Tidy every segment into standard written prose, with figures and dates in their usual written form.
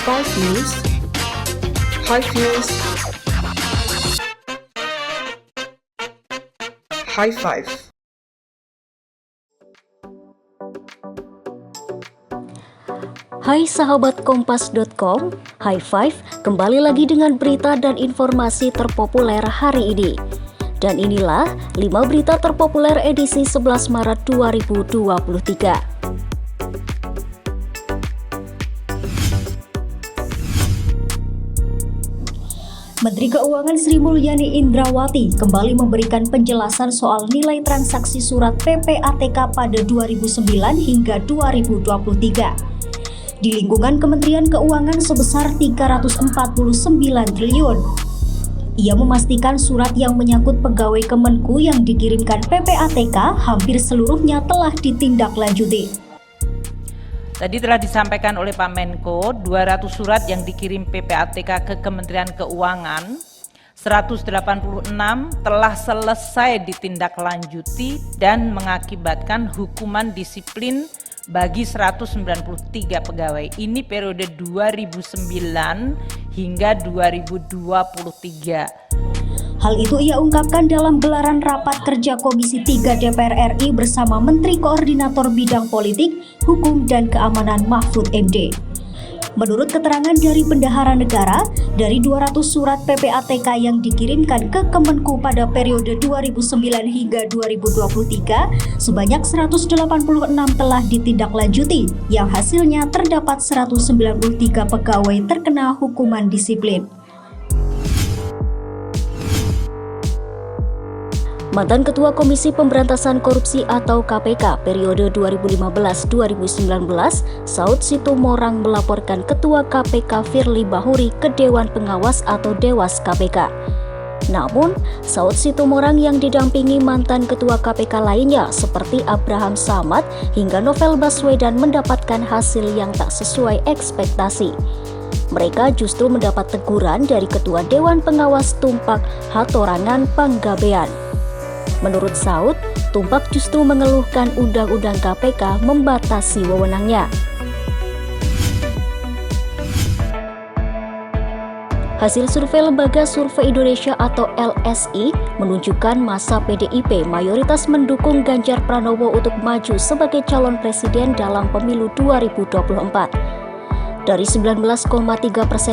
Five News. Five News. High Five. Hai sahabat Kompas.com, High Five kembali lagi dengan berita dan informasi terpopuler hari ini. Dan inilah 5 berita terpopuler edisi 11 Maret 2023. Menteri Keuangan Sri Mulyani Indrawati kembali memberikan penjelasan soal nilai transaksi surat PPATK pada 2009 hingga 2023. Di lingkungan Kementerian Keuangan sebesar 349 triliun. Ia memastikan surat yang menyangkut pegawai Kemenku yang dikirimkan PPATK hampir seluruhnya telah ditindaklanjuti. Tadi telah disampaikan oleh Pak Menko, 200 surat yang dikirim PPATK ke Kementerian Keuangan, 186 telah selesai ditindaklanjuti dan mengakibatkan hukuman disiplin bagi 193 pegawai. Ini periode 2009 hingga 2023. Hal itu ia ungkapkan dalam gelaran rapat kerja Komisi 3 DPR RI bersama Menteri Koordinator Bidang Politik, Hukum dan Keamanan Mahfud MD. Menurut keterangan dari Bendahara Negara, dari 200 surat PPATK yang dikirimkan ke Kemenku pada periode 2009 hingga 2023, sebanyak 186 telah ditindaklanjuti, yang hasilnya terdapat 193 pegawai terkena hukuman disiplin. Mantan Ketua Komisi Pemberantasan Korupsi atau KPK periode 2015-2019, Saud Situmorang melaporkan Ketua KPK Firly Bahuri ke Dewan Pengawas atau Dewas KPK. Namun, Saud Situmorang yang didampingi mantan Ketua KPK lainnya seperti Abraham Samad hingga Novel Baswedan mendapatkan hasil yang tak sesuai ekspektasi. Mereka justru mendapat teguran dari Ketua Dewan Pengawas Tumpak Hatorangan Panggabean. Menurut Saud, Tumpak justru mengeluhkan Undang-Undang KPK membatasi wewenangnya. Hasil survei Lembaga Survei Indonesia atau LSI menunjukkan masa PDIP mayoritas mendukung Ganjar Pranowo untuk maju sebagai calon presiden dalam pemilu 2024. Dari 19,3%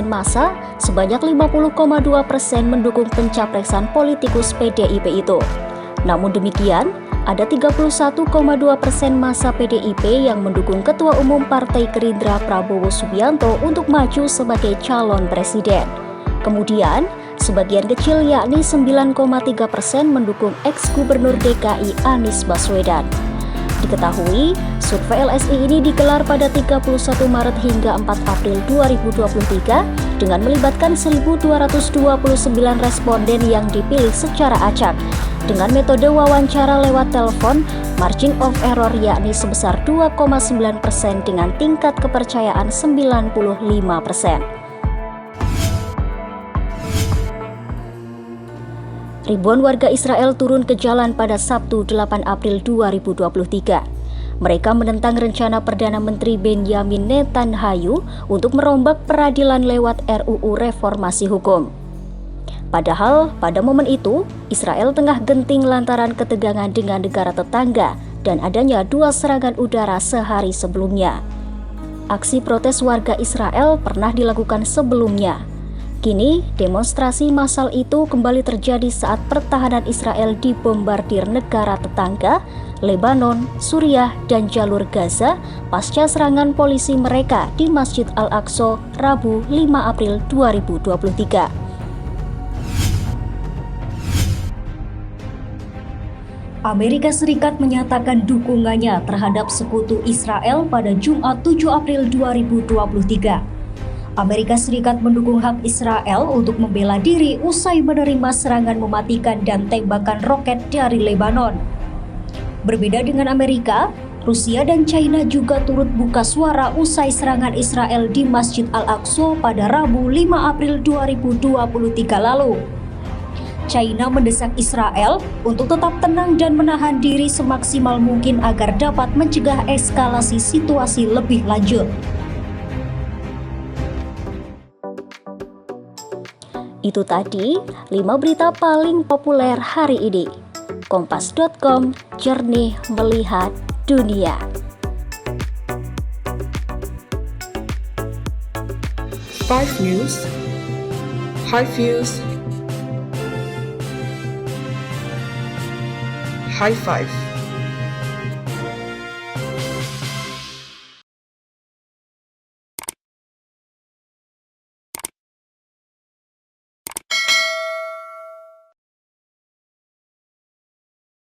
masa, sebanyak 50,2% mendukung pencapresan politikus PDIP itu. Namun demikian, ada 31,2% masa PDIP yang mendukung Ketua Umum Partai Gerindra Prabowo Subianto untuk maju sebagai calon presiden. Kemudian, sebagian kecil yakni 9,3% mendukung ex-gubernur DKI Anies Baswedan. Diketahui, survei LSI ini digelar pada 31 Maret hingga 4 April 2023 dengan melibatkan 1.229 responden yang dipilih secara acak. Dengan metode wawancara lewat telepon, margin of error yakni sebesar 2,9% dengan tingkat kepercayaan 95%. Ribuan warga Israel turun ke jalan pada Sabtu 8 April 2023. Mereka menentang rencana Perdana Menteri Benjamin Netanyahu untuk merombak peradilan lewat RUU Reformasi Hukum. Padahal pada momen itu, Israel tengah genting lantaran ketegangan dengan negara tetangga dan adanya 2 serangan udara sehari sebelumnya. Aksi protes warga Israel pernah dilakukan sebelumnya. Kini, demonstrasi massal itu kembali terjadi saat pertahanan Israel dibombardir negara tetangga, Lebanon, Suriah, dan jalur Gaza pasca serangan polisi mereka di Masjid Al-Aqsa Rabu 5 April 2023. Amerika Serikat menyatakan dukungannya terhadap sekutu Israel pada Jumat 7 April 2023. Amerika Serikat mendukung hak Israel untuk membela diri usai menerima serangan mematikan dan tembakan roket dari Lebanon. Berbeda dengan Amerika, Rusia dan China juga turut buka suara usai serangan Israel di Masjid Al-Aqsa pada Rabu 5 April 2023 lalu. China mendesak Israel untuk tetap tenang dan menahan diri semaksimal mungkin agar dapat mencegah eskalasi situasi lebih lanjut. Itu tadi 5 berita paling populer hari ini. Kompas.com, jernih melihat dunia. Five News, High Views, High Five.